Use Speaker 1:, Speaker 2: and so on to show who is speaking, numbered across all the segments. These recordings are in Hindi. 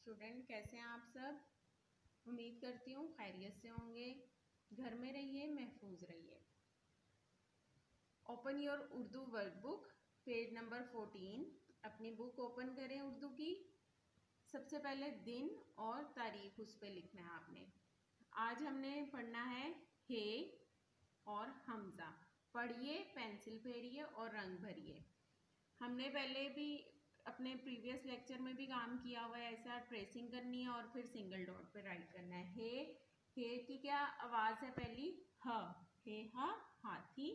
Speaker 1: स्टूडेंट, कैसे हैं आप सब। उम्मीद करती हूँ खैरियत से होंगे। घर में रहिए, महफूज रहिए। Open your Urdu workbook, page number 14। अपनी बुक ओपन करें उर्दू की। सबसे पहले दिन और तारीख उस पर लिखना है आपने। आज हमने पढ़ना है हे और हमजा। पढ़िए, पेंसिल फेरिए और रंग भरिए। हमने पहले भी अपने प्रीवियस लेक्चर में भी काम किया हुआ है। ऐसा ट्रेसिंग करनी है और फिर सिंगल डॉट पे राइट करना है। हे की क्या आवाज है पहली? ह। हे हा, हाथी।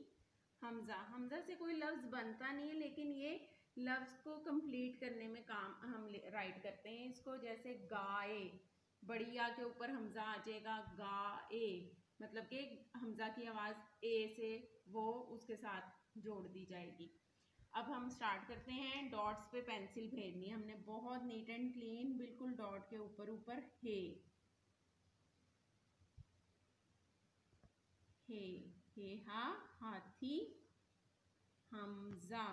Speaker 1: हमजा, हमजा से कोई लफ्ज बनता नहीं है, लेकिन ये लफ्ज को कंप्लीट करने में काम हम राइट करते हैं इसको। जैसे गाए, बड़ी आ के ऊपर हमजा आ जाएगा, गाए, मतलब कि हमजा की आवाज ए से वो उसके साथ जोड़ दी जाएगी। अब हम स्टार्ट करते हैं। डॉट्स पे पेंसिल फेरनी है हमने, बहुत नीट एंड क्लीन, बिल्कुल डॉट के ऊपर ऊपर। हे, हे, हे हा, हाथी। हमजा,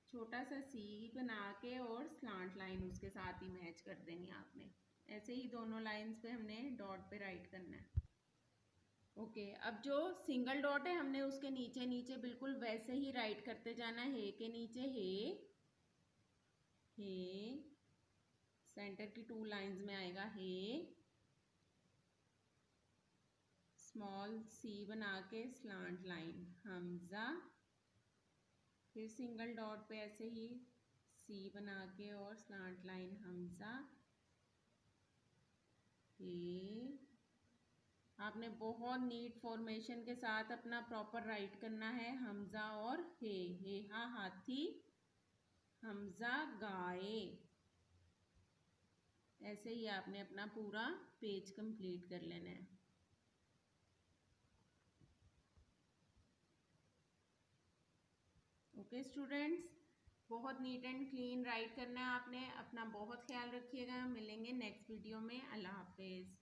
Speaker 1: छोटा सा सी बना के और स्लांट लाइन उसके साथ ही मैच कर देनी आपने। ऐसे ही दोनों लाइंस पे हमने डॉट पे राइट करना है। ओके, अब जो सिंगल डॉट है हमने उसके नीचे नीचे बिल्कुल वैसे ही राइट करते जाना है। हे के नीचे हे, हे सेंटर की 2 लाइंस में आएगा हे, स्मॉल सी बना के स्लांट लाइन हमजा, फिर सिंगल डॉट पे ऐसे ही सी बना के और स्लांट लाइन हमजा, हे। आपने बहुत नीट फॉर्मेशन के साथ अपना प्रॉपर राइट करना है। हमजा और हे हा, हाथी। हमजा, गाए। ऐसे ही आपने अपना पूरा पेज कंप्लीट कर लेना है। ओके स्टूडेंट्स, बहुत नीट एंड क्लीन राइट करना है आपने। अपना बहुत ख्याल रखिएगा। मिलेंगे नेक्स्ट वीडियो में। अल्लाह हाफिज़।